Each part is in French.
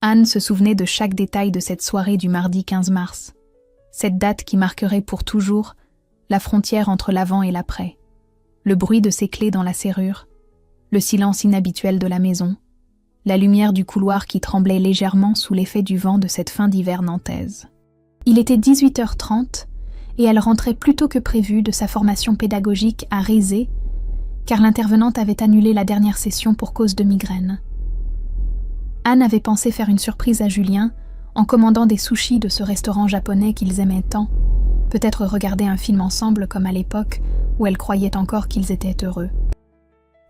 Anne se souvenait de chaque détail de cette soirée du mardi 15 mars. Cette date qui marquerait pour toujours la frontière entre l'avant et l'après. Le bruit de ses clés dans la serrure, le silence inhabituel de la maison, la lumière du couloir qui tremblait légèrement sous l'effet du vent de cette fin d'hiver nantaise. Il était 18h30 et elle rentrait plus tôt que prévu de sa formation pédagogique à Rézé, car l'intervenante avait annulé la dernière session pour cause de migraine. Anne avait pensé faire une surprise à Julien en commandant des sushis de ce restaurant japonais qu'ils aimaient tant, peut-être regarder un film ensemble comme à l'époque où elle croyait encore qu'ils étaient heureux.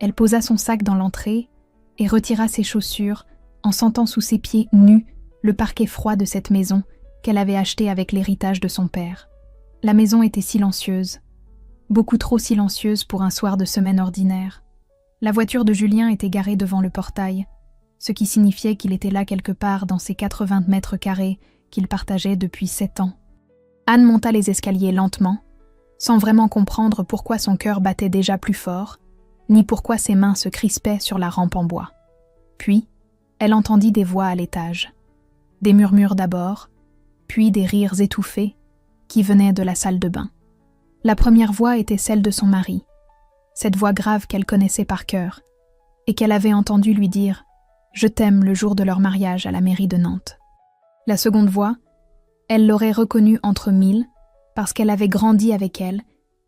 Elle posa son sac dans l'entrée et retira ses chaussures en sentant sous ses pieds nus le parquet froid de cette maison qu'elle avait acheté avec l'héritage de son père. La maison était silencieuse, beaucoup trop silencieuse pour un soir de semaine ordinaire. La voiture de Julien était garée devant le portail, ce qui signifiait qu'il était là quelque part dans ces 80 mètres carrés qu'il partageait depuis 7 ans. Anne monta les escaliers lentement, sans vraiment comprendre pourquoi son cœur battait déjà plus fort, ni pourquoi ses mains se crispaient sur la rampe en bois. Puis, elle entendit des voix à l'étage. Des murmures d'abord, puis des rires étouffés qui venaient de la salle de bain. La première voix était celle de son mari, cette voix grave qu'elle connaissait par cœur, et qu'elle avait entendu lui dire « Je t'aime » le jour de leur mariage à la mairie de Nantes. La seconde voix, elle l'aurait reconnue entre mille, parce qu'elle avait grandi avec elle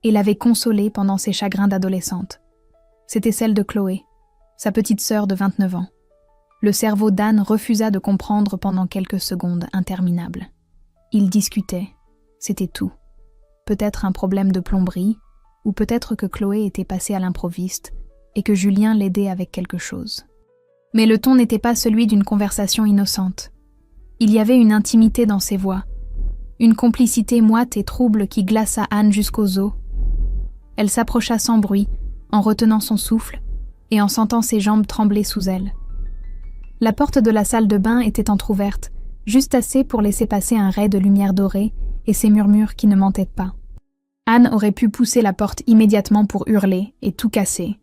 et l'avait consolée pendant ses chagrins d'adolescente. C'était celle de Chloé, sa petite sœur de 29 ans. Le cerveau d'Anne refusa de comprendre pendant quelques secondes interminables. Ils discutaient, c'était tout. Peut-être un problème de plomberie, ou peut-être que Chloé était passée à l'improviste et que Julien l'aidait avec quelque chose. Mais le ton n'était pas celui d'une conversation innocente. Il y avait une intimité dans ses voix, une complicité moite et trouble qui glaça Anne jusqu'aux os. Elle s'approcha sans bruit, en retenant son souffle et en sentant ses jambes trembler sous elle. La porte de la salle de bain était entr'ouverte, juste assez pour laisser passer un ray de lumière dorée et ces murmures qui ne mentaient pas. Anne aurait pu pousser la porte immédiatement pour hurler et tout casser,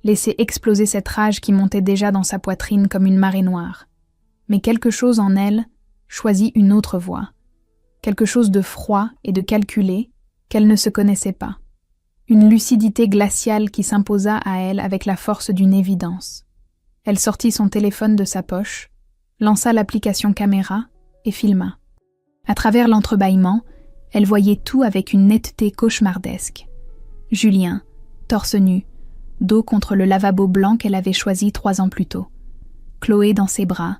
laisser exploser cette rage qui montait déjà dans sa poitrine comme une marée noire. Mais quelque chose en elle choisit une autre voie, quelque chose de froid et de calculé qu'elle ne se connaissait pas. Une lucidité glaciale qui s'imposa à elle avec la force d'une évidence. Elle sortit son téléphone de sa poche, lança l'application caméra et filma. À travers l'entrebâillement, elle voyait tout avec une netteté cauchemardesque. Julien, torse nu, dos contre le lavabo blanc qu'elle avait choisi 3 ans plus tôt. Chloé dans ses bras,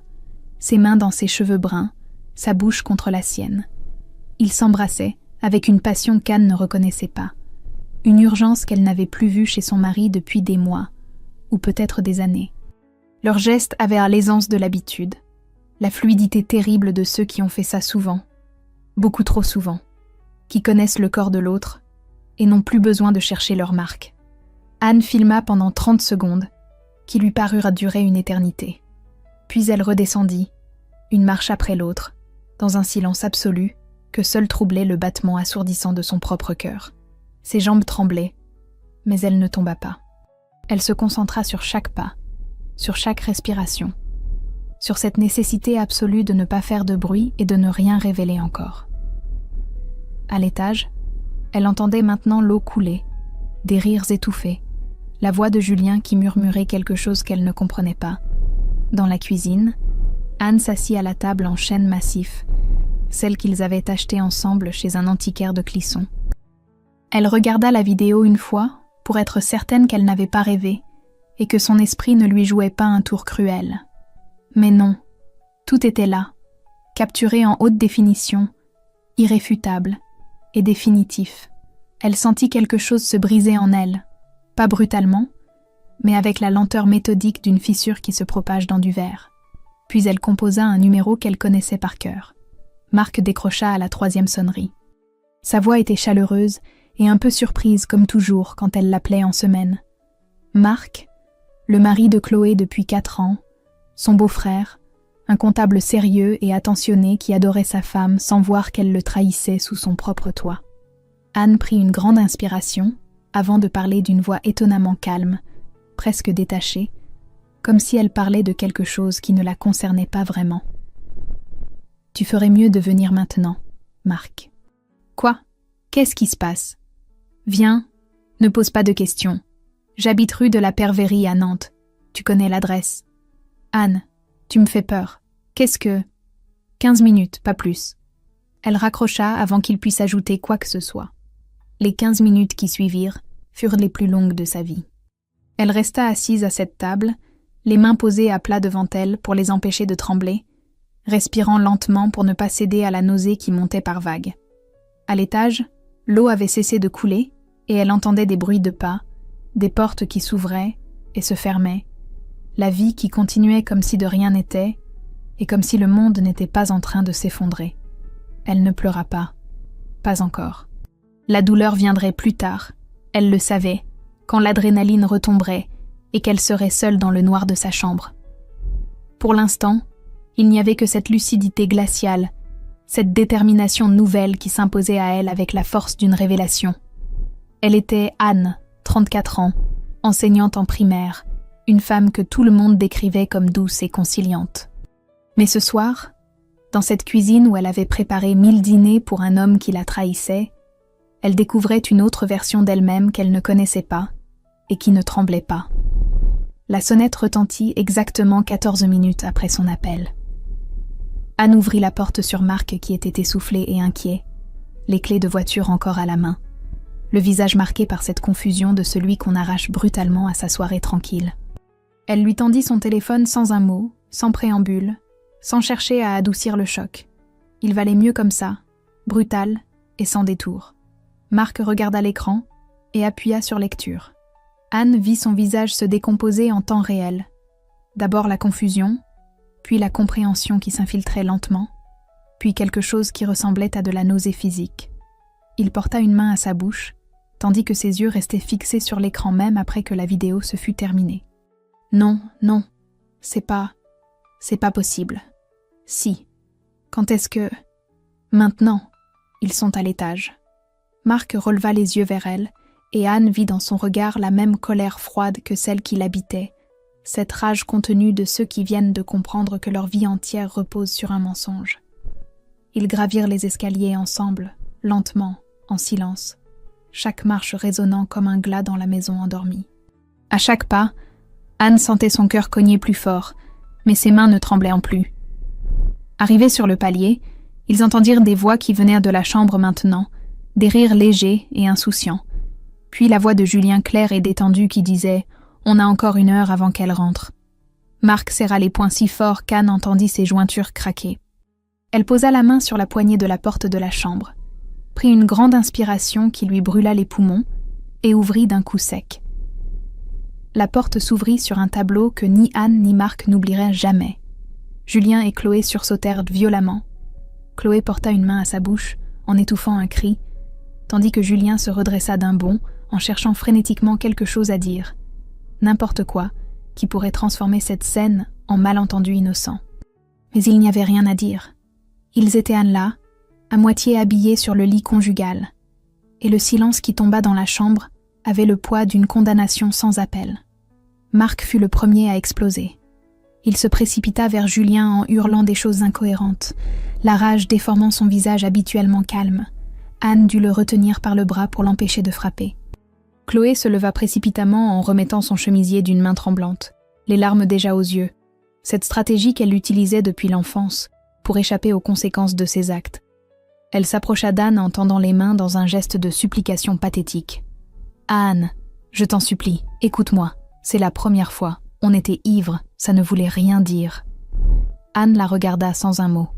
ses mains dans ses cheveux bruns, sa bouche contre la sienne. Ils s'embrassaient avec une passion qu'Anne ne reconnaissait pas. Une urgence qu'elle n'avait plus vue chez son mari depuis des mois, ou peut-être des années. Leurs gestes avaient l'aisance de l'habitude, la fluidité terrible de ceux qui ont fait ça souvent, beaucoup trop souvent, qui connaissent le corps de l'autre et n'ont plus besoin de chercher leur marque. Anne filma pendant 30 secondes, qui lui parurent durer une éternité. Puis elle redescendit, une marche après l'autre, dans un silence absolu que seul troublait le battement assourdissant de son propre cœur. Ses jambes tremblaient, mais elle ne tomba pas. Elle se concentra sur chaque pas, sur chaque respiration, sur cette nécessité absolue de ne pas faire de bruit et de ne rien révéler encore. À l'étage, elle entendait maintenant l'eau couler, des rires étouffés, la voix de Julien qui murmurait quelque chose qu'elle ne comprenait pas. Dans la cuisine, Anne s'assit à la table en chêne massif, celle qu'ils avaient achetée ensemble chez un antiquaire de Clisson. Elle regarda la vidéo une fois pour être certaine qu'elle n'avait pas rêvé et que son esprit ne lui jouait pas un tour cruel. Mais non, tout était là, capturé en haute définition, irréfutable et définitif. Elle sentit quelque chose se briser en elle, pas brutalement, mais avec la lenteur méthodique d'une fissure qui se propage dans du verre. Puis elle composa un numéro qu'elle connaissait par cœur. Marc décrocha à la 3e sonnerie. Sa voix était chaleureuse et un peu surprise comme toujours quand elle l'appelait en semaine. Marc, le mari de Chloé depuis 4 ans, son beau-frère, un comptable sérieux et attentionné qui adorait sa femme sans voir qu'elle le trahissait sous son propre toit. Anne prit une grande inspiration avant de parler d'une voix étonnamment calme, presque détachée, comme si elle parlait de quelque chose qui ne la concernait pas vraiment. Tu ferais mieux de venir maintenant, Marc. Quoi? Qu'est-ce qui se passe? Viens, ne pose pas de questions. J'habite rue de la Perverie à Nantes. Tu connais l'adresse. Anne, tu me fais peur. Qu'est-ce que... 15 minutes, pas plus. Elle raccrocha avant qu'il puisse ajouter quoi que ce soit. Les 15 minutes qui suivirent furent les plus longues de sa vie. Elle resta assise à cette table, les mains posées à plat devant elle pour les empêcher de trembler, respirant lentement pour ne pas céder à la nausée qui montait par vagues. À l'étage, l'eau avait cessé de couler et elle entendait des bruits de pas, des portes qui s'ouvraient et se fermaient, la vie qui continuait comme si de rien n'était et comme si le monde n'était pas en train de s'effondrer. Elle ne pleura pas. Pas encore. La douleur viendrait plus tard, elle le savait, quand l'adrénaline retomberait et qu'elle serait seule dans le noir de sa chambre. Pour l'instant, il n'y avait que cette lucidité glaciale, cette détermination nouvelle qui s'imposait à elle avec la force d'une révélation. Elle était Anne, 34 ans, enseignante en primaire, une femme que tout le monde décrivait comme douce et conciliante. Mais ce soir, dans cette cuisine où elle avait préparé 1000 dîners pour un homme qui la trahissait, elle découvrait une autre version d'elle-même qu'elle ne connaissait pas et qui ne tremblait pas. La sonnette retentit exactement 14 minutes après son appel. Anne ouvrit la porte sur Marc qui était essoufflé et inquiet, les clés de voiture encore à la main, le visage marqué par cette confusion de celui qu'on arrache brutalement à sa soirée tranquille. Elle lui tendit son téléphone sans un mot, sans préambule, sans chercher à adoucir le choc. Il valait mieux comme ça, brutal et sans détour. Marc regarda l'écran et appuya sur lecture. Anne vit son visage se décomposer en temps réel. D'abord la confusion, puis la compréhension qui s'infiltrait lentement, puis quelque chose qui ressemblait à de la nausée physique. Il porta une main à sa bouche, tandis que ses yeux restaient fixés sur l'écran même après que la vidéo se fut terminée. Non, non, c'est pas possible. Si. Quand est-ce que... Maintenant. Ils sont à l'étage. Marc releva les yeux vers elle, et Anne vit dans son regard la même colère froide que celle qui l'habitait, cette rage contenue de ceux qui viennent de comprendre que leur vie entière repose sur un mensonge. Ils gravirent les escaliers ensemble, lentement, en silence, chaque marche résonnant comme un glas dans la maison endormie. À chaque pas, Anne sentait son cœur cogner plus fort, mais ses mains ne tremblaient en plus. Arrivés sur le palier, ils entendirent des voix qui venaient de la chambre maintenant, des rires légers et insouciants. Puis la voix de Julien claire et détendue qui disait « On a encore 1 heure avant qu'elle rentre ». Marc serra les poings si fort qu'Anne entendit ses jointures craquer. Elle posa la main sur la poignée de la porte de la chambre, prit une grande inspiration qui lui brûla les poumons et ouvrit d'un coup sec. La porte s'ouvrit sur un tableau que ni Anne ni Marc n'oublieraient jamais. Julien et Chloé sursautèrent violemment. Chloé porta une main à sa bouche, en étouffant un cri, tandis que Julien se redressa d'un bond en cherchant frénétiquement quelque chose à dire. N'importe quoi, qui pourrait transformer cette scène en malentendu innocent. Mais il n'y avait rien à dire. Ils étaient là, à moitié habillés sur le lit conjugal, et le silence qui tomba dans la chambre avait le poids d'une condamnation sans appel. Marc fut le premier à exploser. Il se précipita vers Julien en hurlant des choses incohérentes, la rage déformant son visage habituellement calme. Anne dut le retenir par le bras pour l'empêcher de frapper. Chloé se leva précipitamment en remettant son chemisier d'une main tremblante, les larmes déjà aux yeux. Cette stratégie qu'elle utilisait depuis l'enfance pour échapper aux conséquences de ses actes. Elle s'approcha d'Anne en tendant les mains dans un geste de supplication pathétique. « Anne, je t'en supplie, écoute-moi, c'est la première fois. On était ivres, ça ne voulait rien dire. » Anne la regarda sans un mot.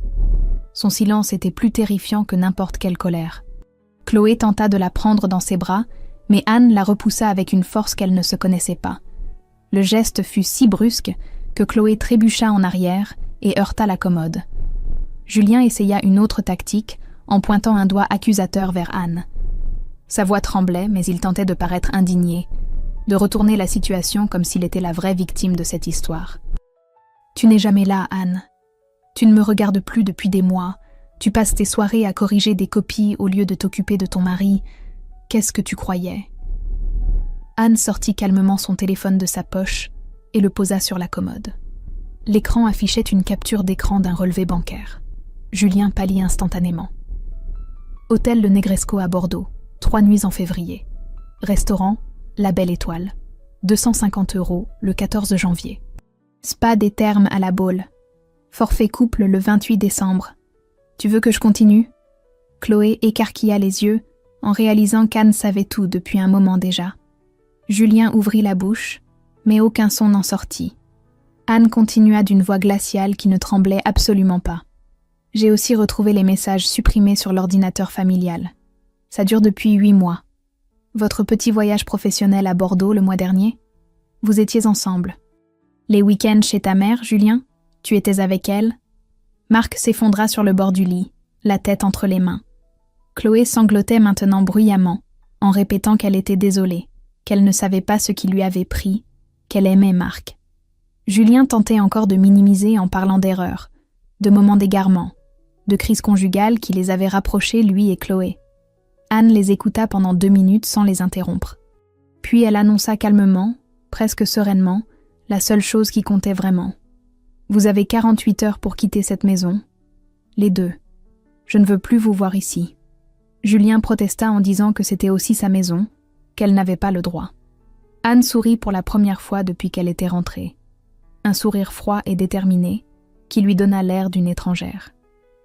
Son silence était plus terrifiant que n'importe quelle colère. Chloé tenta de la prendre dans ses bras, mais Anne la repoussa avec une force qu'elle ne se connaissait pas. Le geste fut si brusque que Chloé trébucha en arrière et heurta la commode. Julien essaya une autre tactique en pointant un doigt accusateur vers Anne. Sa voix tremblait, mais il tentait de paraître indigné, de retourner la situation comme s'il était la vraie victime de cette histoire. « Tu n'es jamais là, Anne. Tu ne me regardes plus depuis des mois. Tu passes tes soirées à corriger des copies au lieu de t'occuper de ton mari. Qu'est-ce que tu croyais ?» Anne sortit calmement son téléphone de sa poche et le posa sur la commode. L'écran affichait une capture d'écran d'un relevé bancaire. Julien pâlit instantanément. Hôtel Le Negresco à Bordeaux, 3 nuits en février. Restaurant, La Belle Étoile. 250 € le 14 janvier. Spa des Thermes à la Baule. Forfait couple le 28 décembre. Tu veux que je continue ? Chloé écarquilla les yeux en réalisant qu'Anne savait tout depuis un moment déjà. Julien ouvrit la bouche, mais aucun son n'en sortit. Anne continua d'une voix glaciale qui ne tremblait absolument pas. J'ai aussi retrouvé les messages supprimés sur l'ordinateur familial. Ça dure depuis 8 mois. Votre petit voyage professionnel à Bordeaux le mois dernier ? Vous étiez ensemble. Les week-ends chez ta mère, Julien ? Tu étais avec elle ? Marc s'effondra sur le bord du lit, la tête entre les mains. Chloé sanglotait maintenant bruyamment, en répétant qu'elle était désolée, qu'elle ne savait pas ce qui lui avait pris, qu'elle aimait Marc. Julien tentait encore de minimiser en parlant d'erreurs, de moments d'égarement, de crises conjugales qui les avaient rapprochés, lui et Chloé. Anne les écouta pendant 2 minutes sans les interrompre. Puis elle annonça calmement, presque sereinement, la seule chose qui comptait vraiment. Vous avez 48 heures pour quitter cette maison. Les deux. Je ne veux plus vous voir ici. Julien protesta en disant que c'était aussi sa maison, qu'elle n'avait pas le droit. Anne sourit pour la première fois depuis qu'elle était rentrée. Un sourire froid et déterminé, qui lui donna l'air d'une étrangère.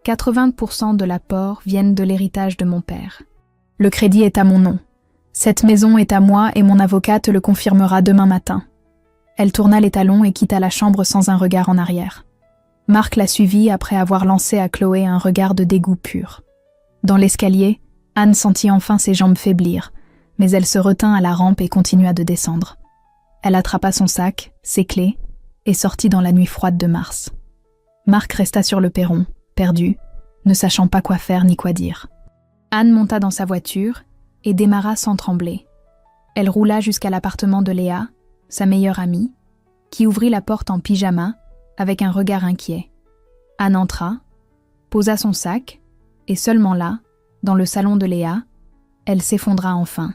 80% de l'apport viennent de l'héritage de mon père. Le crédit est à mon nom. Cette maison est à moi et mon avocate le confirmera demain matin. Elle tourna les talons et quitta la chambre sans un regard en arrière. Marc la suivit après avoir lancé à Chloé un regard de dégoût pur. Dans l'escalier, Anne sentit enfin ses jambes faiblir, mais elle se retint à la rampe et continua de descendre. Elle attrapa son sac, ses clés, et sortit dans la nuit froide de mars. Marc resta sur le perron, perdu, ne sachant pas quoi faire ni quoi dire. Anne monta dans sa voiture et démarra sans trembler. Elle roula jusqu'à l'appartement de Léa, sa meilleure amie, qui ouvrit la porte en pyjama avec un regard inquiet. Anne entra, posa son sac, et seulement là, dans le salon de Léa, elle s'effondra enfin.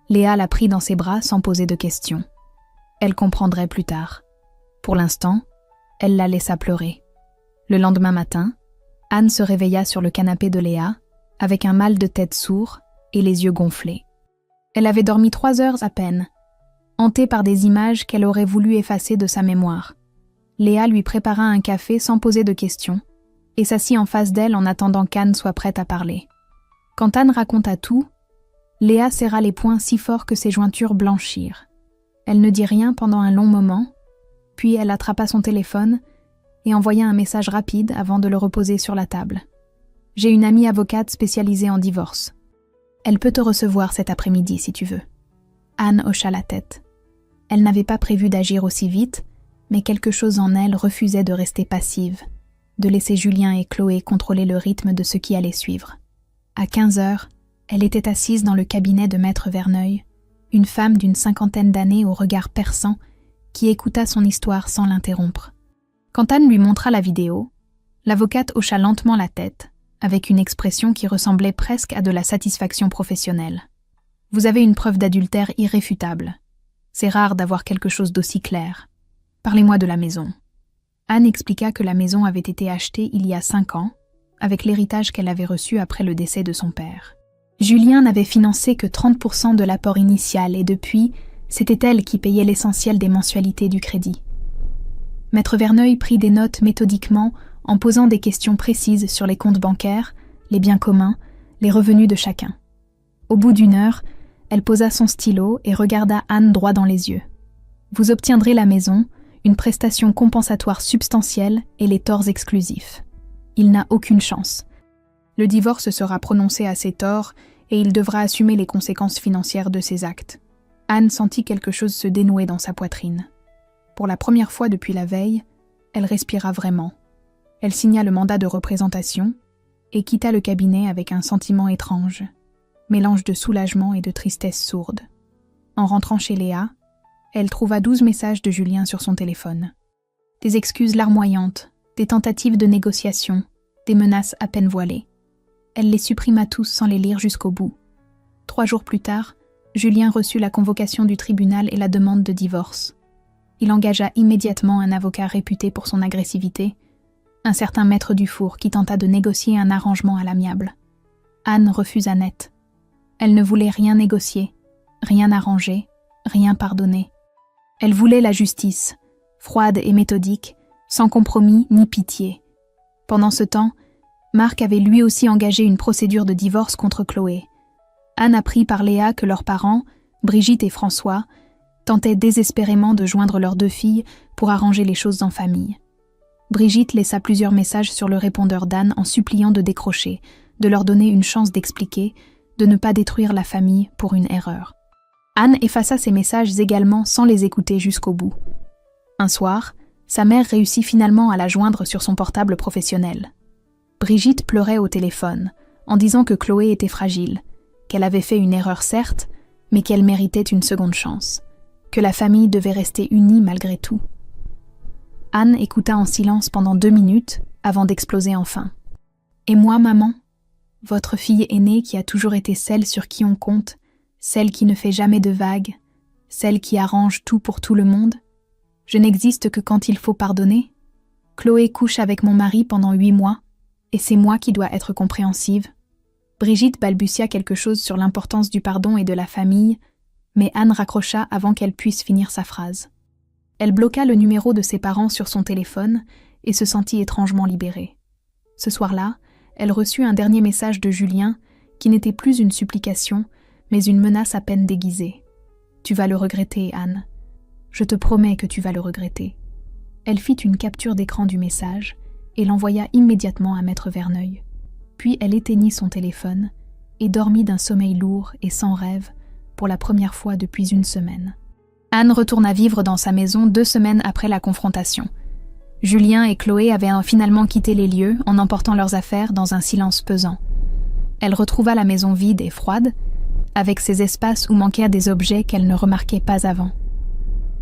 Léa la prit dans ses bras sans poser de questions. Elle comprendrait plus tard. Pour l'instant, elle la laissa pleurer. Le lendemain matin, Anne se réveilla sur le canapé de Léa, avec un mal de tête sourd et les yeux gonflés. Elle avait dormi 3 heures à peine, hantée par des images qu'elle aurait voulu effacer de sa mémoire. Léa lui prépara un café sans poser de questions et s'assit en face d'elle en attendant qu'Anne soit prête à parler. Quand Anne raconta tout, Léa serra les poings si fort que ses jointures blanchirent. Elle ne dit rien pendant un long moment, puis elle attrapa son téléphone et envoya un message rapide avant de le reposer sur la table. « J'ai une amie avocate spécialisée en divorce. Elle peut te recevoir cet après-midi si tu veux. » Anne hocha la tête. Elle n'avait pas prévu d'agir aussi vite, mais quelque chose en elle refusait de rester passive, de laisser Julien et Chloé contrôler le rythme de ce qui allait suivre. À 15 heures, elle était assise dans le cabinet de Maître Verneuil, une femme d'une 50aine d'années au regard perçant qui écouta son histoire sans l'interrompre. Quand Anne lui montra la vidéo, l'avocate hocha lentement la tête, avec une expression qui ressemblait presque à de la satisfaction professionnelle. « Vous avez une preuve d'adultère irréfutable. C'est rare d'avoir quelque chose d'aussi clair. Parlez-moi de la maison. » Anne expliqua que la maison avait été achetée il y a 5 ans, avec l'héritage qu'elle avait reçu après le décès de son père. Julien n'avait financé que 30% de l'apport initial et depuis, c'était elle qui payait l'essentiel des mensualités du crédit. Maître Verneuil prit des notes méthodiquement en posant des questions précises sur les comptes bancaires, les biens communs, les revenus de chacun. Au bout d'1 heure, elle posa son stylo et regarda Anne droit dans les yeux. « Vous obtiendrez la maison, une prestation compensatoire substantielle et les torts exclusifs. Il n'a aucune chance. Le divorce sera prononcé à ses torts et il devra assumer les conséquences financières de ses actes. » Anne sentit quelque chose se dénouer dans sa poitrine. Pour la première fois depuis la veille, elle respira vraiment. Elle signa le mandat de représentation et quitta le cabinet avec un sentiment étrange, mélange de soulagement et de tristesse sourde. En rentrant chez Léa, elle trouva 12 messages de Julien sur son téléphone. Des excuses larmoyantes, des tentatives de négociation, des menaces à peine voilées. Elle les supprima tous sans les lire jusqu'au bout. 3 jours plus tard, Julien reçut la convocation du tribunal et la demande de divorce. Il engagea immédiatement un avocat réputé pour son agressivité, un certain maître du four qui tenta de négocier un arrangement à l'amiable. Anne refusa net. Elle ne voulait rien négocier, rien arranger, rien pardonner. Elle voulait la justice, froide et méthodique, sans compromis ni pitié. Pendant ce temps, Marc avait lui aussi engagé une procédure de divorce contre Chloé. Anne apprit par Léa que leurs parents, Brigitte et François, tentaient désespérément de joindre leurs 2 filles pour arranger les choses en famille. Brigitte laissa plusieurs messages sur le répondeur d'Anne en suppliant de décrocher, de leur donner une chance d'expliquer, de ne pas détruire la famille pour une erreur. Anne effaça ces messages également sans les écouter jusqu'au bout. Un soir, sa mère réussit finalement à la joindre sur son portable professionnel. Brigitte pleurait au téléphone, en disant que Chloé était fragile, qu'elle avait fait une erreur certes, mais qu'elle méritait une seconde chance, que la famille devait rester unie malgré tout. Anne écouta en silence pendant 2 minutes avant d'exploser enfin. « Et moi, maman, votre fille aînée qui a toujours été celle sur qui on compte, celle qui ne fait jamais de vagues, celle qui arrange tout pour tout le monde, je n'existe que quand il faut pardonner. Chloé couche avec mon mari pendant 8 mois, et c'est moi qui dois être compréhensive. » Brigitte balbutia quelque chose sur l'importance du pardon et de la famille, mais Anne raccrocha avant qu'elle puisse finir sa phrase. Elle bloqua le numéro de ses parents sur son téléphone et se sentit étrangement libérée. Ce soir-là, elle reçut un dernier message de Julien qui n'était plus une supplication, mais une menace à peine déguisée. « Tu vas le regretter, Anne. Je te promets que tu vas le regretter. » Elle fit une capture d'écran du message et l'envoya immédiatement à Maître Verneuil. Puis elle éteignit son téléphone et dormit d'un sommeil lourd et sans rêve pour la première fois depuis 1 semaine. Anne retourna vivre dans sa maison 2 semaines après la confrontation. Julien et Chloé avaient finalement quitté les lieux en emportant leurs affaires dans un silence pesant. Elle retrouva la maison vide et froide, avec ses espaces où manquèrent des objets qu'elle ne remarquait pas avant.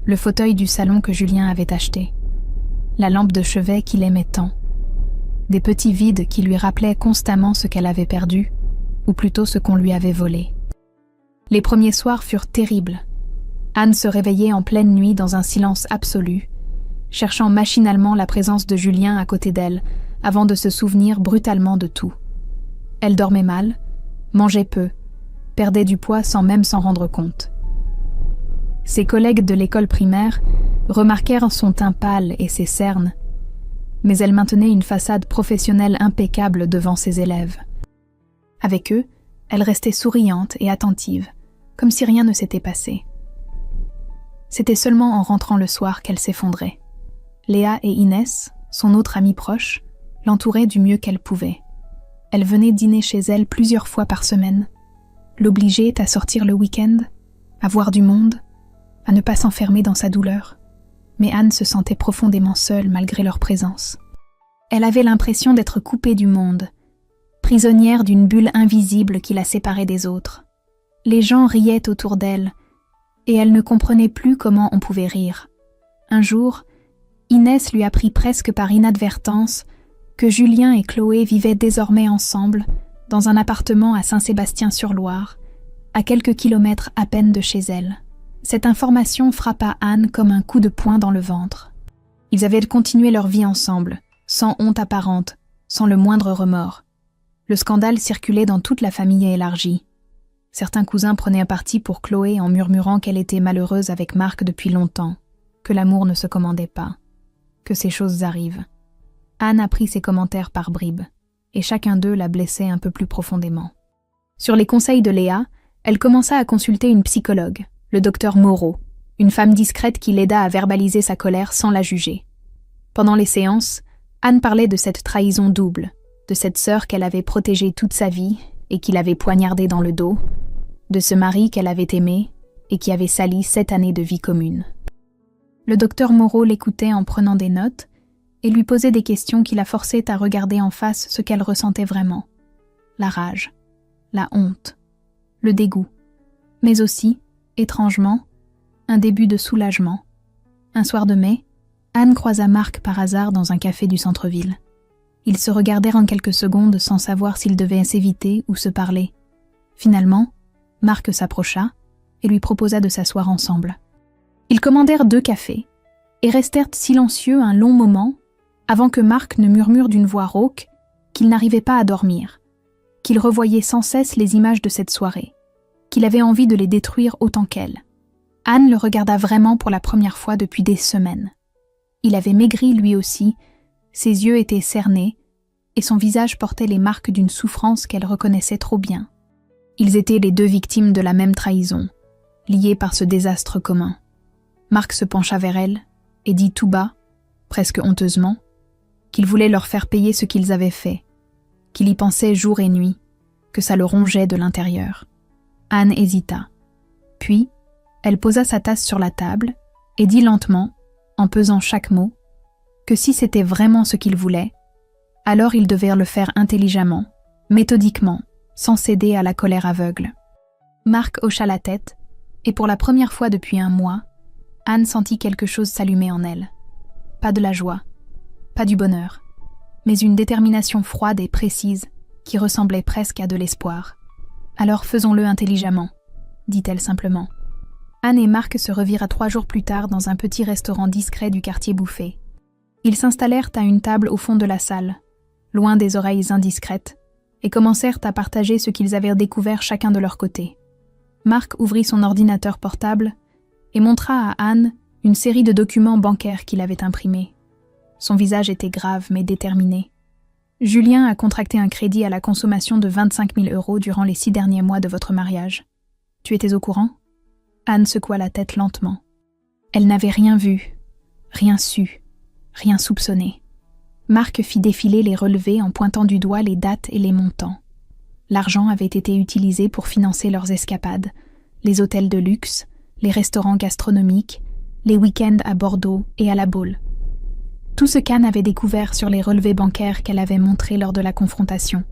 Le fauteuil du salon que Julien avait acheté, la lampe de chevet qu'il aimait tant, des petits vides qui lui rappelaient constamment ce qu'elle avait perdu, ou plutôt ce qu'on lui avait volé. Les premiers soirs furent terribles. Anne se réveillait en pleine nuit dans un silence absolu, cherchant machinalement la présence de Julien à côté d'elle, avant de se souvenir brutalement de tout. Elle dormait mal, mangeait peu, perdait du poids sans même s'en rendre compte. Ses collègues de l'école primaire remarquèrent son teint pâle et ses cernes, mais elle maintenait une façade professionnelle impeccable devant ses élèves. Avec eux, elle restait souriante et attentive, comme si rien ne s'était passé. C'était seulement en rentrant le soir qu'elle s'effondrait. Léa et Inès, son autre amie proche, l'entouraient du mieux qu'elles pouvaient. Elle venait dîner chez elle plusieurs fois par semaine, l'obligeait à sortir le week-end, à voir du monde, à ne pas s'enfermer dans sa douleur. Mais Anne se sentait profondément seule malgré leur présence. Elle avait l'impression d'être coupée du monde, prisonnière d'une bulle invisible qui la séparait des autres. Les gens riaient autour d'elle, et elle ne comprenait plus comment on pouvait rire. Un jour, Inès lui apprit presque par inadvertance que Julien et Chloé vivaient désormais ensemble dans un appartement à Saint-Sébastien-sur-Loire, à quelques kilomètres à peine de chez elle. Cette information frappa Anne comme un coup de poing dans le ventre. Ils avaient continué leur vie ensemble, sans honte apparente, sans le moindre remords. Le scandale circulait dans toute la famille élargie. Certains cousins prenaient un parti pour Chloé en murmurant qu'elle était malheureuse avec Marc depuis longtemps, que l'amour ne se commandait pas, que ces choses arrivent. Anne apprit ces commentaires par bribes, et chacun d'eux la blessait un peu plus profondément. Sur les conseils de Léa, elle commença à consulter une psychologue, le docteur Moreau, une femme discrète qui l'aida à verbaliser sa colère sans la juger. Pendant les séances, Anne parlait de cette trahison double, de cette sœur qu'elle avait protégée toute sa vie et qui l'avait poignardée dans le dos, de ce mari qu'elle avait aimé et qui avait sali 7 années de vie commune. Le docteur Moreau l'écoutait en prenant des notes et lui posait des questions qui la forçaient à regarder en face ce qu'elle ressentait vraiment. La rage, la honte, le dégoût, mais aussi, étrangement, un début de soulagement. Un soir de mai, Anne croisa Marc par hasard dans un café du centre-ville. Ils se regardèrent en quelques secondes sans savoir s'ils devaient s'éviter ou se parler. Finalement, Marc s'approcha et lui proposa de s'asseoir ensemble. Ils commandèrent 2 cafés et restèrent silencieux un long moment avant que Marc ne murmure d'une voix rauque qu'il n'arrivait pas à dormir, qu'il revoyait sans cesse les images de cette soirée, qu'il avait envie de les détruire autant qu'elle. Anne le regarda vraiment pour la première fois depuis des semaines. Il avait maigri lui aussi, ses yeux étaient cernés, et son visage portait les marques d'une souffrance qu'elle reconnaissait trop bien. Ils étaient les deux victimes de la même trahison, liées par ce désastre commun. Marc se pencha vers elle et dit tout bas, presque honteusement, qu'il voulait leur faire payer ce qu'ils avaient fait, qu'il y pensait jour et nuit, que ça le rongeait de l'intérieur. Anne hésita. Puis, elle posa sa tasse sur la table et dit lentement, en pesant chaque mot, que si c'était vraiment ce qu'il voulait, alors il devait le faire intelligemment, méthodiquement, sans céder à la colère aveugle. Marc hocha la tête, et pour la première fois depuis un mois, Anne sentit quelque chose s'allumer en elle. Pas de la joie, pas du bonheur, mais une détermination froide et précise qui ressemblait presque à de l'espoir. « Alors faisons-le intelligemment », dit-elle simplement. Anne et Marc se revirent 3 jours plus tard dans un petit restaurant discret du quartier Bouffé. Ils s'installèrent à une table au fond de la salle, loin des oreilles indiscrètes, et commencèrent à partager ce qu'ils avaient découvert chacun de leur côté. Marc ouvrit son ordinateur portable et montra à Anne une série de documents bancaires qu'il avait imprimés. Son visage était grave mais déterminé. « Julien a contracté un crédit à la consommation de 25 000 € durant les 6 derniers mois de votre mariage. Tu étais au courant ?» Anne secoua la tête lentement. Elle n'avait rien vu, rien su, rien soupçonné. Marc fit défiler les relevés en pointant du doigt les dates et les montants. L'argent avait été utilisé pour financer leurs escapades, les hôtels de luxe, les restaurants gastronomiques, les week-ends à Bordeaux et à La Baule. Tout ce qu'Anne avait découvert sur les relevés bancaires qu'elle avait montrés lors de la confrontation.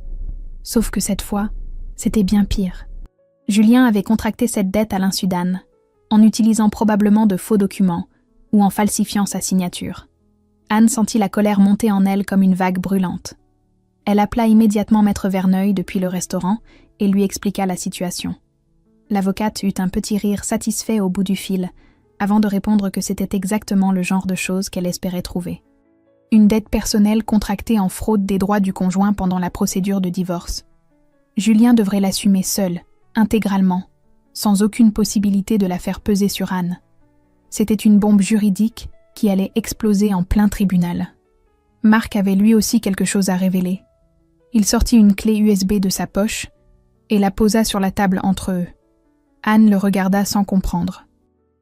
Sauf que cette fois, c'était bien pire. Julien avait contracté cette dette à l'insu d'Anne, en utilisant probablement de faux documents ou en falsifiant sa signature. Anne sentit la colère monter en elle comme une vague brûlante. Elle appela immédiatement Maître Verneuil depuis le restaurant et lui expliqua la situation. L'avocate eut un petit rire satisfait au bout du fil, avant de répondre que c'était exactement le genre de choses qu'elle espérait trouver. Une dette personnelle contractée en fraude des droits du conjoint pendant la procédure de divorce. Julien devrait l'assumer seul, intégralement, sans aucune possibilité de la faire peser sur Anne. C'était une bombe juridique qui allait exploser en plein tribunal. Marc avait lui aussi quelque chose à révéler. Il sortit une clé USB de sa poche et la posa sur la table entre eux. Anne le regarda sans comprendre.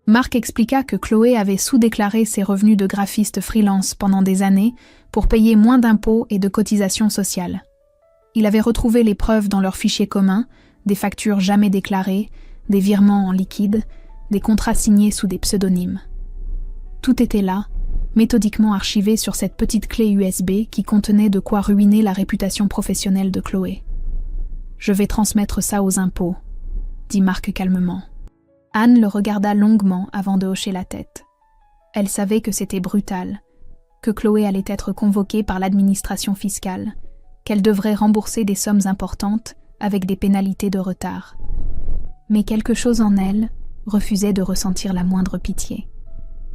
Marc expliqua que Chloé avait sous-déclaré ses revenus de graphiste freelance pendant des années pour payer moins d'impôts et de cotisations sociales. Il avait retrouvé les preuves dans leur fichier commun, des factures jamais déclarées, des virements en liquide, des contrats signés sous des pseudonymes. Tout était là, méthodiquement archivé sur cette petite clé USB qui contenait de quoi ruiner la réputation professionnelle de Chloé. « Je vais transmettre ça aux impôts », dit Marc calmement. Anne le regarda longuement avant de hocher la tête. Elle savait que c'était brutal, que Chloé allait être convoquée par l'administration fiscale, qu'elle devrait rembourser des sommes importantes avec des pénalités de retard. Mais quelque chose en elle refusait de ressentir la moindre pitié.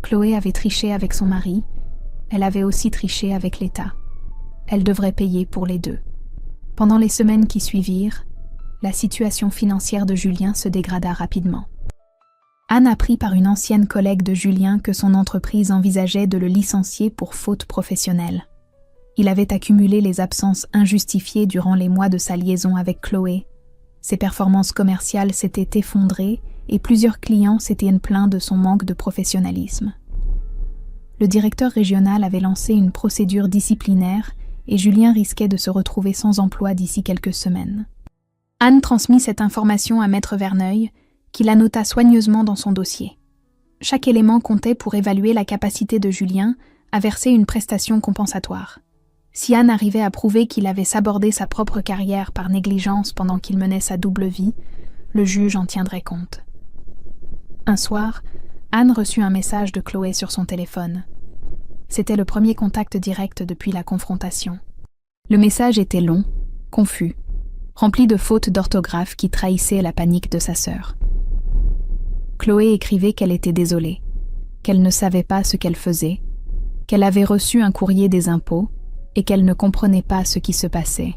Chloé avait triché avec son mari, elle avait aussi triché avec l'État. Elle devrait payer pour les deux. Pendant les semaines qui suivirent, la situation financière de Julien se dégrada rapidement. Anne apprit par une ancienne collègue de Julien que son entreprise envisageait de le licencier pour faute professionnelle. Il avait accumulé les absences injustifiées durant les mois de sa liaison avec Chloé. Ses performances commerciales s'étaient effondrées et plusieurs clients s'étaient plaints de son manque de professionnalisme. Le directeur régional avait lancé une procédure disciplinaire et Julien risquait de se retrouver sans emploi d'ici quelques semaines. Anne transmit cette information à Maître Verneuil, qui la nota soigneusement dans son dossier. Chaque élément comptait pour évaluer la capacité de Julien à verser une prestation compensatoire. Si Anne arrivait à prouver qu'il avait sabordé sa propre carrière par négligence pendant qu'il menait sa double vie, le juge en tiendrait compte. Un soir, Anne reçut un message de Chloé sur son téléphone. C'était le premier contact direct depuis la confrontation. Le message était long, confus, rempli de fautes d'orthographe qui trahissaient la panique de sa sœur. Chloé écrivait qu'elle était désolée, qu'elle ne savait pas ce qu'elle faisait, qu'elle avait reçu un courrier des impôts et qu'elle ne comprenait pas ce qui se passait,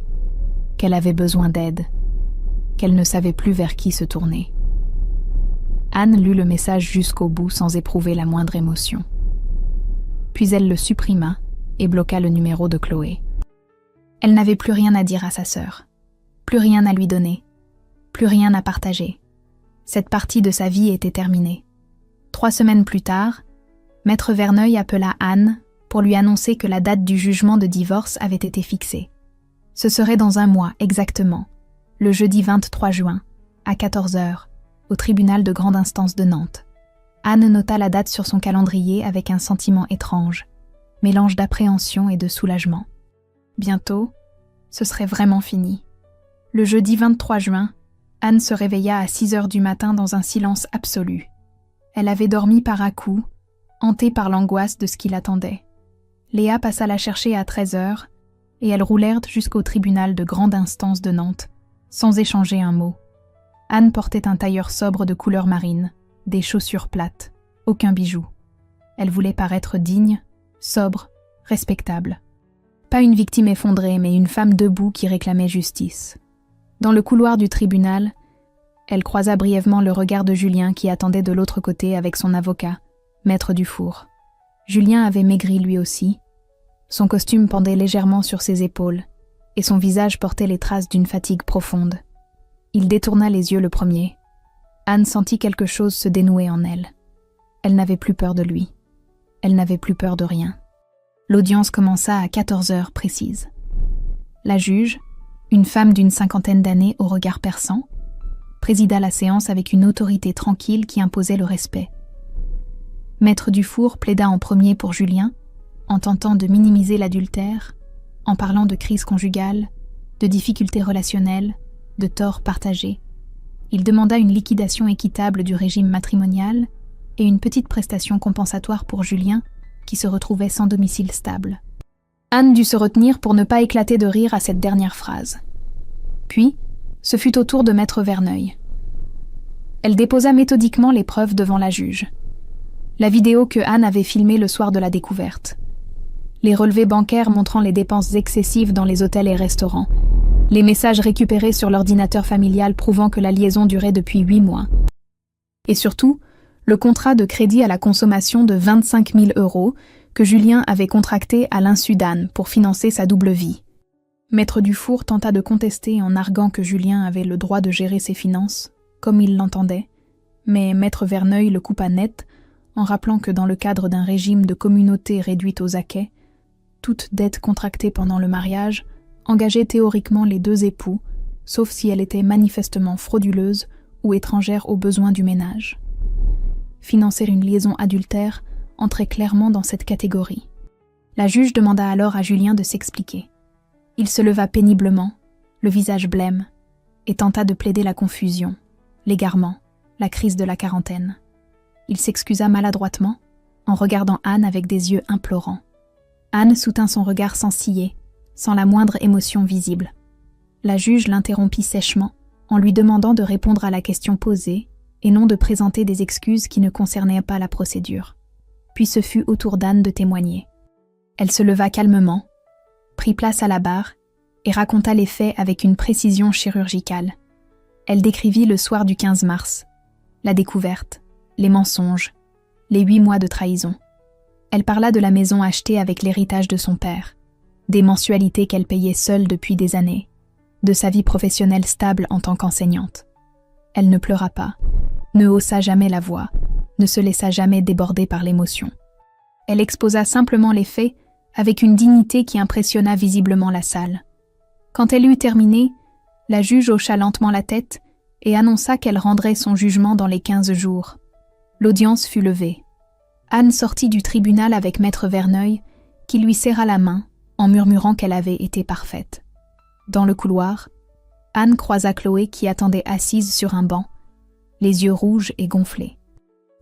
qu'elle avait besoin d'aide, qu'elle ne savait plus vers qui se tourner. Anne lut le message jusqu'au bout sans éprouver la moindre émotion. Puis elle le supprima et bloqua le numéro de Chloé. Elle n'avait plus rien à dire à sa sœur, plus rien à lui donner, plus rien à partager. Cette partie de sa vie était terminée. 3 semaines plus tard, Maître Verneuil appela Anne pour lui annoncer que la date du jugement de divorce avait été fixée. Ce serait dans 1 mois exactement, le jeudi 23 juin, à 14h, au tribunal de grande instance de Nantes. Anne nota la date sur son calendrier avec un sentiment étrange, mélange d'appréhension et de soulagement. Bientôt, ce serait vraiment fini. Le jeudi 23 juin, Anne se réveilla à 6h du matin dans un silence absolu. Elle avait dormi par à-coups, hantée par l'angoisse de ce qui l'attendait. Léa passa la chercher à 13h et elles roulèrent jusqu'au tribunal de grande instance de Nantes, sans échanger un mot. Anne portait un tailleur sobre de couleur marine, des chaussures plates, aucun bijou. Elle voulait paraître digne, sobre, respectable. Pas une victime effondrée, mais une femme debout qui réclamait justice. Dans le couloir du tribunal, elle croisa brièvement le regard de Julien qui attendait de l'autre côté avec son avocat, Maître Dufour. Julien avait maigri lui aussi. Son costume pendait légèrement sur ses épaules, et son visage portait les traces d'une fatigue profonde. Il détourna les yeux le premier. Anne sentit quelque chose se dénouer en elle. Elle n'avait plus peur de lui. Elle n'avait plus peur de rien. L'audience commença à 14h précise. La juge, une femme d'une 50aine d'années au regard perçant, présida la séance avec une autorité tranquille qui imposait le respect. Maître Dufour plaida en premier pour Julien, en tentant de minimiser l'adultère, en parlant de crise conjugale, de difficultés relationnelles, de torts partagés. Il demanda une liquidation équitable du régime matrimonial et une petite prestation compensatoire pour Julien, qui se retrouvait sans domicile stable. Anne dut se retenir pour ne pas éclater de rire à cette dernière phrase. Puis, ce fut au tour de Maître Verneuil. Elle déposa méthodiquement les preuves devant la juge. La vidéo que Anne avait filmée le soir de la découverte. Les relevés bancaires montrant les dépenses excessives dans les hôtels et restaurants. Les messages récupérés sur l'ordinateur familial prouvant que la liaison durait depuis 8 mois. Et surtout, le contrat de crédit à la consommation de 25 000 € que Julien avait contracté à l'insu d'Anne pour financer sa double vie. Maître Dufour tenta de contester en arguant que Julien avait le droit de gérer ses finances, comme il l'entendait, mais Maître Verneuil le coupa net en rappelant que dans le cadre d'un régime de communauté réduite aux acquêts, toute dette contractée pendant le mariage engageait théoriquement les 2 époux, sauf si elle était manifestement frauduleuse ou étrangère aux besoins du ménage. Financer une liaison adultère entrait clairement dans cette catégorie. La juge demanda alors à Julien de s'expliquer. Il se leva péniblement, le visage blême, et tenta de plaider la confusion, l'égarement, la crise de la quarantaine. Il s'excusa maladroitement, en regardant Anne avec des yeux implorants. Anne soutint son regard sans ciller, sans la moindre émotion visible. La juge l'interrompit sèchement, en lui demandant de répondre à la question posée, et non de présenter des excuses qui ne concernaient pas la procédure. Puis ce fut au tour d'Anne de témoigner. Elle se leva calmement, prit place à la barre et raconta les faits avec une précision chirurgicale. Elle décrivit le soir du 15 mars, la découverte, les mensonges, les 8 mois de trahison. Elle parla de la maison achetée avec l'héritage de son père, des mensualités qu'elle payait seule depuis des années, de sa vie professionnelle stable en tant qu'enseignante. Elle ne pleura pas, ne haussa jamais la voix, ne se laissa jamais déborder par l'émotion. Elle exposa simplement les faits avec une dignité qui impressionna visiblement la salle. Quand elle eut terminé, la juge hocha lentement la tête et annonça qu'elle rendrait son jugement dans les 15 jours. L'audience fut levée. Anne sortit du tribunal avec Maître Verneuil, qui lui serra la main en murmurant qu'elle avait été parfaite. Dans le couloir, Anne croisa Chloé qui attendait assise sur un banc, les yeux rouges et gonflés.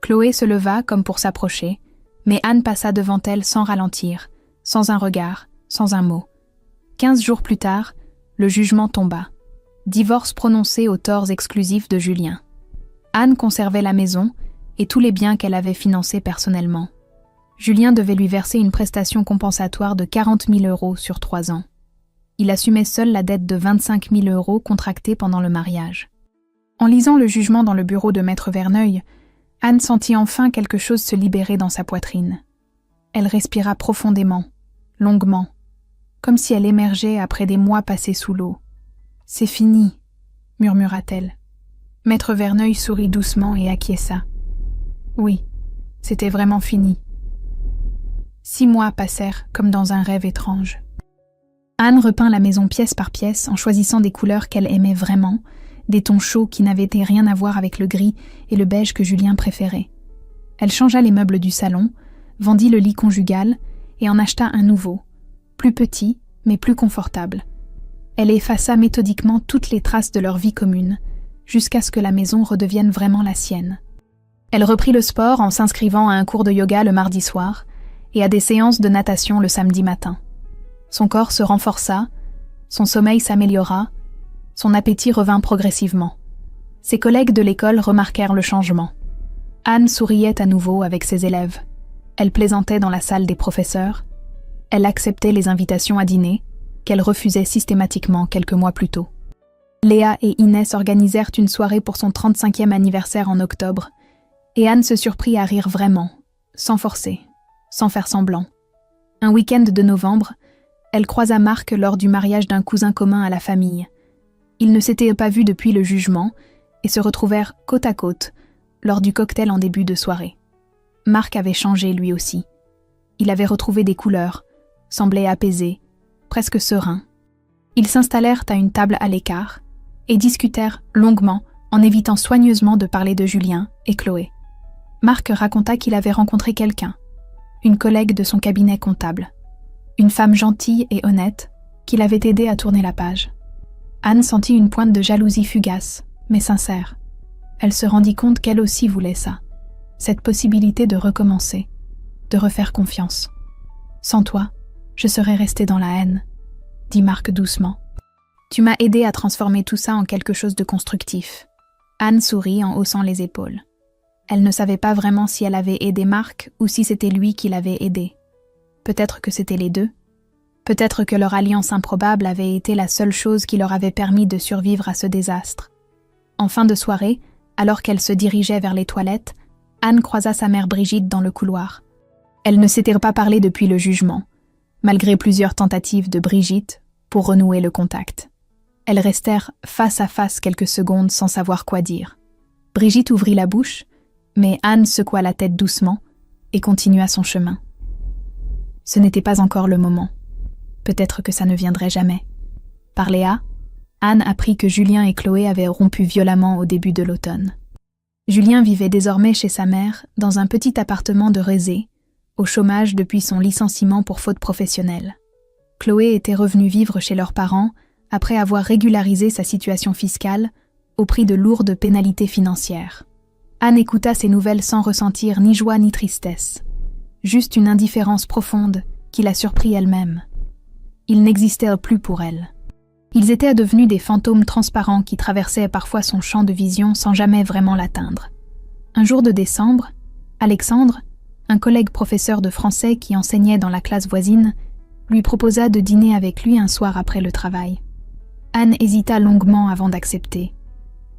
Chloé se leva comme pour s'approcher, mais Anne passa devant elle sans ralentir, sans un regard, sans un mot. 15 jours plus tard, le jugement tomba. Divorce prononcé aux torts exclusifs de Julien. Anne conservait la maison et tous les biens qu'elle avait financés personnellement. Julien devait lui verser une prestation compensatoire de 40 000 € sur 3 ans. Il assumait seul la dette de 25 000 € contractée pendant le mariage. En lisant le jugement dans le bureau de Maître Verneuil, Anne sentit enfin quelque chose se libérer dans sa poitrine. Elle respira profondément, longuement, comme si elle émergeait après des mois passés sous l'eau. « C'est fini », murmura-t-elle. Maître Verneuil sourit doucement et acquiesça. Oui, c'était vraiment fini. 6 mois passèrent comme dans un rêve étrange. Anne repeint la maison pièce par pièce en choisissant des couleurs qu'elle aimait vraiment, des tons chauds qui n'avaient rien à voir avec le gris et le beige que Julien préférait. Elle changea les meubles du salon, vendit le lit conjugal et en acheta un nouveau, plus petit mais plus confortable. Elle effaça méthodiquement toutes les traces de leur vie commune, jusqu'à ce que la maison redevienne vraiment la sienne. Elle reprit le sport en s'inscrivant à un cours de yoga le mardi soir et à des séances de natation le samedi matin. Son corps se renforça, son sommeil s'améliora, son appétit revint progressivement. Ses collègues de l'école remarquèrent le changement. Anne souriait à nouveau avec ses élèves. Elle plaisantait dans la salle des professeurs. Elle acceptait les invitations à dîner, qu'elle refusait systématiquement quelques mois plus tôt. Léa et Inès organisèrent une soirée pour son 35e anniversaire en octobre, et Anne se surprit à rire vraiment, sans forcer, sans faire semblant. Un week-end de novembre, elle croisa Marc lors du mariage d'un cousin commun à la famille. Ils ne s'étaient pas vus depuis le jugement et se retrouvèrent côte à côte lors du cocktail en début de soirée. Marc avait changé lui aussi. Il avait retrouvé des couleurs, semblait apaisé, presque serein. Ils s'installèrent à une table à l'écart et discutèrent longuement en évitant soigneusement de parler de Julien et Chloé. Marc raconta qu'il avait rencontré quelqu'un, une collègue de son cabinet comptable, une femme gentille et honnête qui l'avait aidé à tourner la page. Anne sentit une pointe de jalousie fugace, mais sincère. Elle se rendit compte qu'elle aussi voulait ça, cette possibilité de recommencer, de refaire confiance. « Sans toi, je serais restée dans la haine », dit Marc doucement. « Tu m'as aidé à transformer tout ça en quelque chose de constructif. » Anne sourit en haussant les épaules. Elle ne savait pas vraiment si elle avait aidé Marc ou si c'était lui qui l'avait aidé. Peut-être que c'était les deux. Peut-être que leur alliance improbable avait été la seule chose qui leur avait permis de survivre à ce désastre. En fin de soirée, alors qu'elle se dirigeait vers les toilettes, Anne croisa sa mère Brigitte dans le couloir. Elles ne s'étaient pas parlé depuis le jugement, malgré plusieurs tentatives de Brigitte pour renouer le contact. Elles restèrent face à face quelques secondes sans savoir quoi dire. Brigitte ouvrit la bouche, mais Anne secoua la tête doucement et continua son chemin. Ce n'était pas encore le moment. Peut-être que ça ne viendrait jamais. Par Léa, Anne apprit que Julien et Chloé avaient rompu violemment au début de l'automne. Julien vivait désormais chez sa mère dans un petit appartement de Rezé, au chômage depuis son licenciement pour faute professionnelle. Chloé était revenue vivre chez leurs parents après avoir régularisé sa situation fiscale au prix de lourdes pénalités financières. Anne écouta ces nouvelles sans ressentir ni joie ni tristesse, juste une indifférence profonde qui la surprit elle-même. Ils n'existaient plus pour elle. Ils étaient devenus des fantômes transparents qui traversaient parfois son champ de vision sans jamais vraiment l'atteindre. Un jour de décembre, Alexandre, un collègue professeur de français qui enseignait dans la classe voisine, lui proposa de dîner avec lui un soir après le travail. Anne hésita longuement avant d'accepter.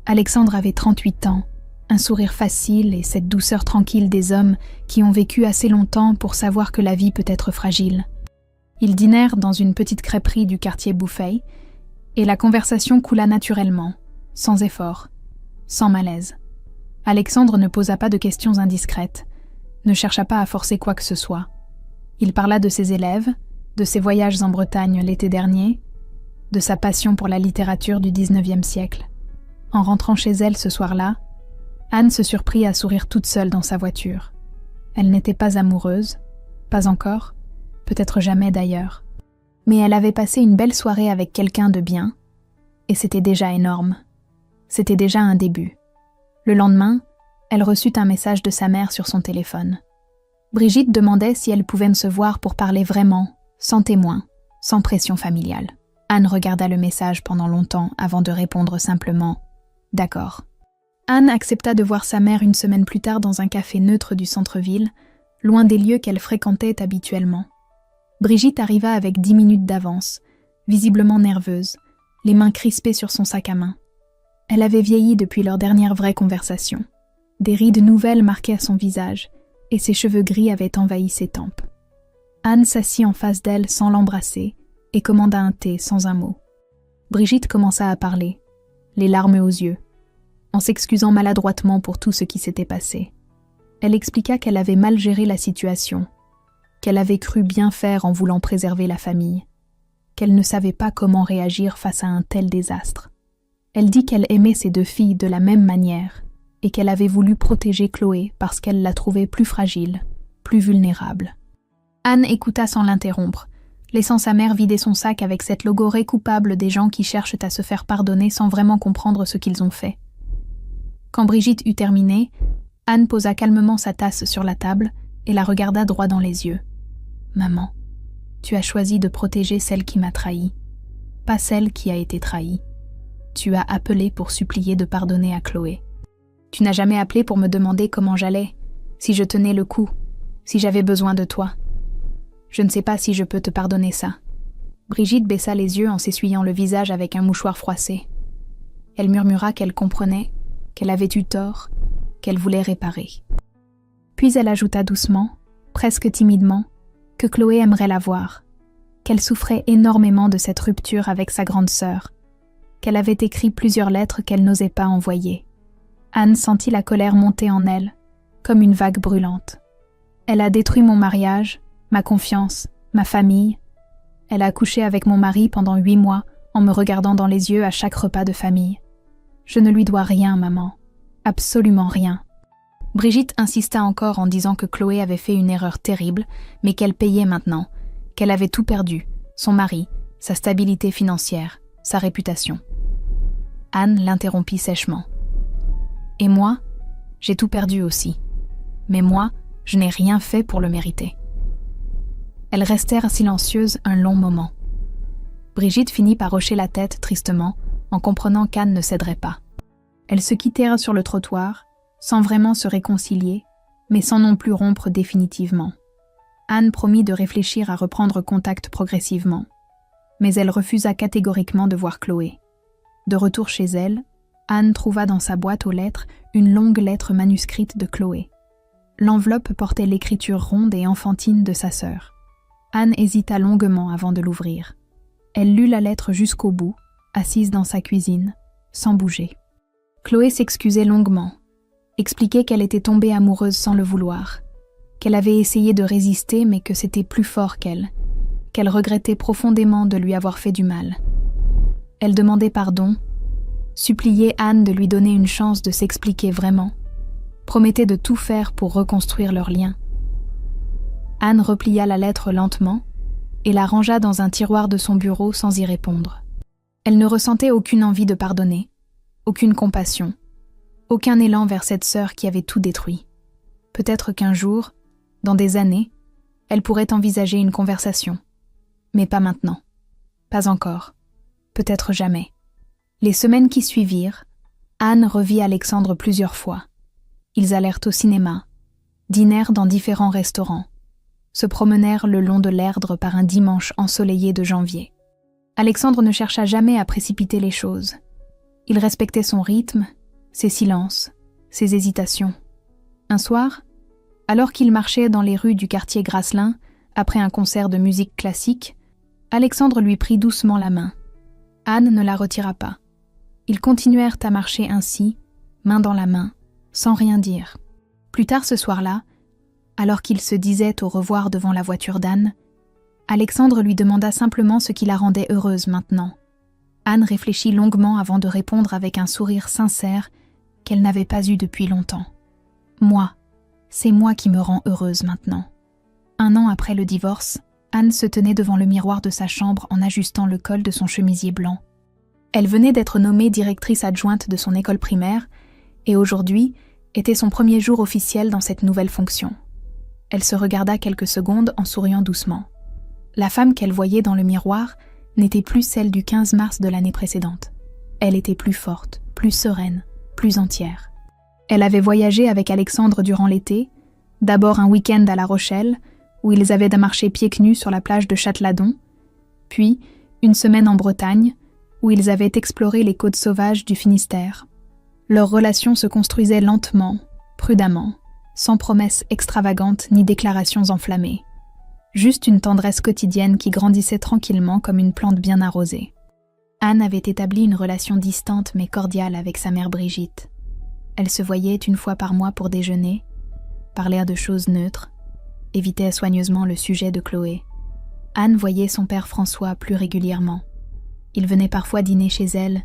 Alexandre avait 38 ans, un sourire facile et cette douceur tranquille des hommes qui ont vécu assez longtemps pour savoir que la vie peut être fragile. Ils dînèrent dans une petite crêperie du quartier Bouffay, et la conversation coula naturellement, sans effort, sans malaise. Alexandre ne posa pas de questions indiscrètes, ne chercha pas à forcer quoi que ce soit. Il parla de ses élèves, de ses voyages en Bretagne l'été dernier, de sa passion pour la littérature du XIXe siècle. En rentrant chez elle ce soir-là, Anne se surprit à sourire toute seule dans sa voiture. Elle n'était pas amoureuse, pas encore, peut-être jamais d'ailleurs. Mais elle avait passé une belle soirée avec quelqu'un de bien, et c'était déjà énorme. C'était déjà un début. Le lendemain, elle reçut un message de sa mère sur son téléphone. Brigitte demandait si elle pouvait se voir pour parler vraiment, sans témoin, sans pression familiale. Anne regarda le message pendant longtemps avant de répondre simplement « D'accord ». Anne accepta de voir sa mère une semaine plus tard dans un café neutre du centre-ville, loin des lieux qu'elle fréquentait habituellement. Brigitte arriva avec 10 minutes d'avance, visiblement nerveuse, les mains crispées sur son sac à main. Elle avait vieilli depuis leur dernière vraie conversation. Des rides nouvelles marquaient son visage, et ses cheveux gris avaient envahi ses tempes. Anne s'assit en face d'elle sans l'embrasser et commanda un thé sans un mot. Brigitte commença à parler, les larmes aux yeux, en s'excusant maladroitement pour tout ce qui s'était passé. Elle expliqua qu'elle avait mal géré la situation, qu'elle avait cru bien faire en voulant préserver la famille, qu'elle ne savait pas comment réagir face à un tel désastre. Elle dit qu'elle aimait ses 2 filles de la même manière et qu'elle avait voulu protéger Chloé parce qu'elle la trouvait plus fragile, plus vulnérable. Anne écouta sans l'interrompre, laissant sa mère vider son sac avec cette logorée coupable des gens qui cherchent à se faire pardonner sans vraiment comprendre ce qu'ils ont fait. Quand Brigitte eut terminé, Anne posa calmement sa tasse sur la table et la regarda droit dans les yeux. « Maman, tu as choisi de protéger celle qui m'a trahie, pas celle qui a été trahie. Tu as appelé pour supplier de pardonner à Chloé. Tu n'as jamais appelé pour me demander comment j'allais, si je tenais le coup, si j'avais besoin de toi. Je ne sais pas si je peux te pardonner ça. » Brigitte baissa les yeux en s'essuyant le visage avec un mouchoir froissé. Elle murmura qu'elle comprenait, qu'elle avait eu tort, qu'elle voulait réparer. Puis elle ajouta doucement, presque timidement, que Chloé aimerait la voir, qu'elle souffrait énormément de cette rupture avec sa grande sœur, qu'elle avait écrit plusieurs lettres qu'elle n'osait pas envoyer. Anne sentit la colère monter en elle, comme une vague brûlante. Elle a détruit mon mariage, ma confiance, ma famille. Elle a couché avec mon mari pendant 8 mois en me regardant dans les yeux à chaque repas de famille. Je ne lui dois rien, maman. Absolument rien. Brigitte insista encore en disant que Chloé avait fait une erreur terrible, mais qu'elle payait maintenant, qu'elle avait tout perdu, son mari, sa stabilité financière, sa réputation. Anne l'interrompit sèchement. « Et moi, j'ai tout perdu aussi. Mais moi, je n'ai rien fait pour le mériter. » Elles restèrent silencieuses un long moment. Brigitte finit par hocher la tête tristement, en comprenant qu'Anne ne céderait pas. Elles se quittèrent sur le trottoir, sans vraiment se réconcilier, mais sans non plus rompre définitivement. Anne promit de réfléchir à reprendre contact progressivement, mais elle refusa catégoriquement de voir Chloé. De retour chez elle, Anne trouva dans sa boîte aux lettres une longue lettre manuscrite de Chloé. L'enveloppe portait l'écriture ronde et enfantine de sa sœur. Anne hésita longuement avant de l'ouvrir. Elle lut la lettre jusqu'au bout, assise dans sa cuisine, sans bouger. Chloé s'excusait longuement, expliquait qu'elle était tombée amoureuse sans le vouloir, qu'elle avait essayé de résister mais que c'était plus fort qu'elle regrettait profondément de lui avoir fait du mal. Elle demandait pardon, suppliait Anne de lui donner une chance de s'expliquer vraiment, promettait de tout faire pour reconstruire leur lien. Anne replia la lettre lentement et la rangea dans un tiroir de son bureau sans y répondre. Elle ne ressentait aucune envie de pardonner, aucune compassion, aucun élan vers cette sœur qui avait tout détruit. Peut-être qu'un jour, dans des années, elle pourrait envisager une conversation. Mais pas maintenant. Pas encore. Peut-être jamais. Les semaines qui suivirent, Anne revit Alexandre plusieurs fois. Ils allèrent au cinéma, dînèrent dans différents restaurants, se promenèrent le long de l'Erdre par un dimanche ensoleillé de janvier. Alexandre ne chercha jamais à précipiter les choses. Il respectait son rythme, ses silences, ses hésitations. Un soir, alors qu'il marchait dans les rues du quartier Grasselin, après un concert de musique classique, Alexandre lui prit doucement la main. Anne ne la retira pas. Ils continuèrent à marcher ainsi, main dans la main, sans rien dire. Plus tard ce soir-là, alors qu'ils se disaient au revoir devant la voiture d'Anne, Alexandre lui demanda simplement ce qui la rendait heureuse maintenant. Anne réfléchit longuement avant de répondre avec un sourire sincère qu'elle n'avait pas eu depuis longtemps. « Moi, c'est moi qui me rends heureuse maintenant. » 1 an après le divorce, Anne se tenait devant le miroir de sa chambre en ajustant le col de son chemisier blanc. Elle venait d'être nommée directrice adjointe de son école primaire et aujourd'hui était son premier jour officiel dans cette nouvelle fonction. Elle se regarda quelques secondes en souriant doucement. La femme qu'elle voyait dans le miroir n'était plus celle du 15 mars de l'année précédente. Elle était plus forte, plus sereine, plus entière. Elle avait voyagé avec Alexandre durant l'été, D'abord un week-end à La Rochelle, où ils avaient marché pieds nus sur la plage de Châteladon, puis une semaine en Bretagne, où ils avaient exploré les côtes sauvages du Finistère. Leur relation se construisait lentement, prudemment, sans promesses extravagantes ni déclarations enflammées. Juste une tendresse quotidienne qui grandissait tranquillement comme une plante bien arrosée. Anne avait établi une relation distante mais cordiale avec sa mère Brigitte. Elle se voyait une fois par mois pour déjeuner, parlait de choses neutres, évitait soigneusement le sujet de Chloé. Anne voyait son père François plus régulièrement. Il venait parfois dîner chez elle,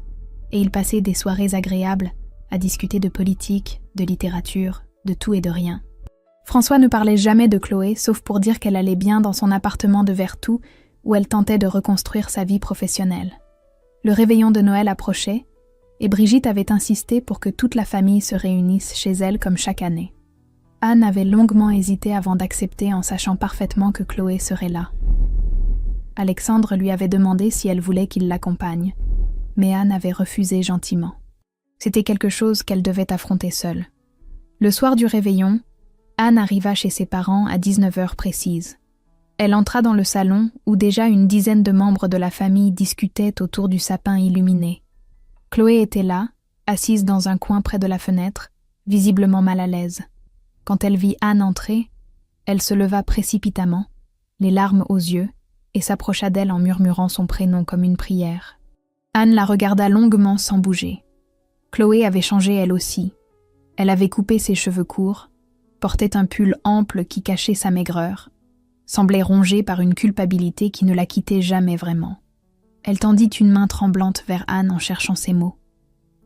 et ils passaient des soirées agréables à discuter de politique, de littérature, de tout et de rien. François ne parlait jamais de Chloé, sauf pour dire qu'elle allait bien dans son appartement de Vertou, où elle tentait de reconstruire sa vie professionnelle. Le réveillon de Noël approchait, et Brigitte avait insisté pour que toute la famille se réunisse chez elle comme chaque année. Anne avait longuement hésité avant d'accepter en sachant parfaitement que Chloé serait là. Alexandre lui avait demandé si elle voulait qu'il l'accompagne, mais Anne avait refusé gentiment. C'était quelque chose qu'elle devait affronter seule. Le soir du réveillon, Anne arriva chez ses parents à 19h précise. Elle entra dans le salon où déjà une dizaine de membres de la famille discutaient autour du sapin illuminé. Chloé était là, assise dans un coin près de la fenêtre, visiblement mal à l'aise. Quand elle vit Anne entrer, elle se leva précipitamment, les larmes aux yeux, et s'approcha d'elle en murmurant son prénom comme une prière. Anne la regarda longuement sans bouger. Chloé avait changé elle aussi. Elle avait coupé ses cheveux courts, portait un pull ample qui cachait sa maigreur, semblait rongée par une culpabilité qui ne la quittait jamais vraiment. Elle tendit une main tremblante vers Anne en cherchant ses mots.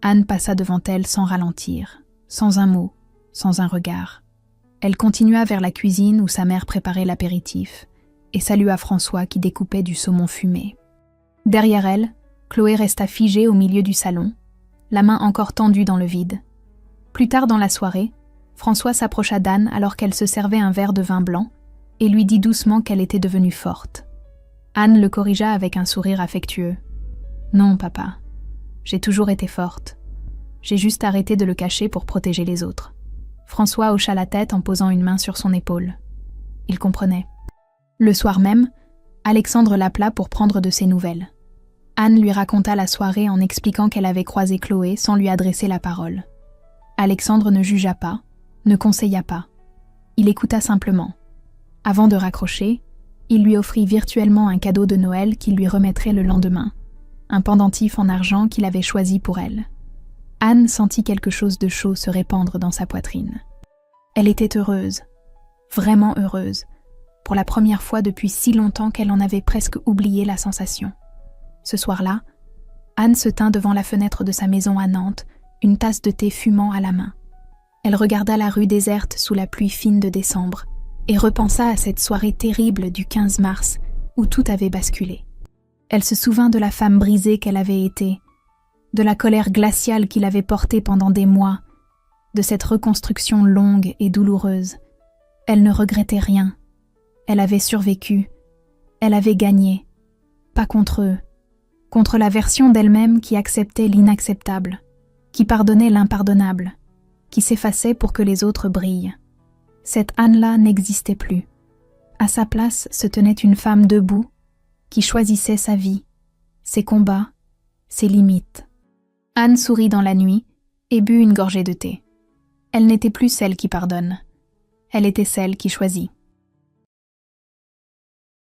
Anne passa devant elle sans ralentir, sans un mot, sans un regard. Elle continua vers la cuisine où sa mère préparait l'apéritif et salua François qui découpait du saumon fumé. Derrière elle, Chloé resta figée au milieu du salon, la main encore tendue dans le vide. Plus tard dans la soirée, François s'approcha d'Anne alors qu'elle se servait un verre de vin blanc et lui dit doucement qu'elle était devenue forte. Anne le corrigea avec un sourire affectueux. « Non, papa, j'ai toujours été forte. J'ai juste arrêté de le cacher pour protéger les autres. » François hocha la tête en posant une main sur son épaule. Il comprenait. Le soir même, Alexandre l'appela pour prendre de ses nouvelles. Anne lui raconta la soirée en expliquant qu'elle avait croisé Chloé sans lui adresser la parole. Alexandre ne jugea pas, ne conseilla pas. Il écouta simplement. Avant de raccrocher, il lui offrit virtuellement un cadeau de Noël qu'il lui remettrait le lendemain, un pendentif en argent qu'il avait choisi pour elle. Anne sentit quelque chose de chaud se répandre dans sa poitrine. Elle était heureuse, vraiment heureuse, pour la première fois depuis si longtemps qu'elle en avait presque oublié la sensation. Ce soir-là, Anne se tint devant la fenêtre de sa maison à Nantes, une tasse de thé fumant à la main. Elle regarda la rue déserte sous la pluie fine de décembre et repensa à cette soirée terrible du 15 mars où tout avait basculé. Elle se souvint de la femme brisée qu'elle avait été, de la colère glaciale qu'il avait portée pendant des mois, de cette reconstruction longue et douloureuse. Elle ne regrettait rien. Elle avait survécu. Elle avait gagné. Pas contre eux. Contre la version d'elle-même qui acceptait l'inacceptable, qui pardonnait l'impardonnable, qui s'effaçait pour que les autres brillent. Cette Anne-là n'existait plus. À sa place se tenait une femme debout, qui choisissait sa vie, ses combats, ses limites. Anne sourit dans la nuit et but une gorgée de thé. Elle n'était plus celle qui pardonne. Elle était celle qui choisit.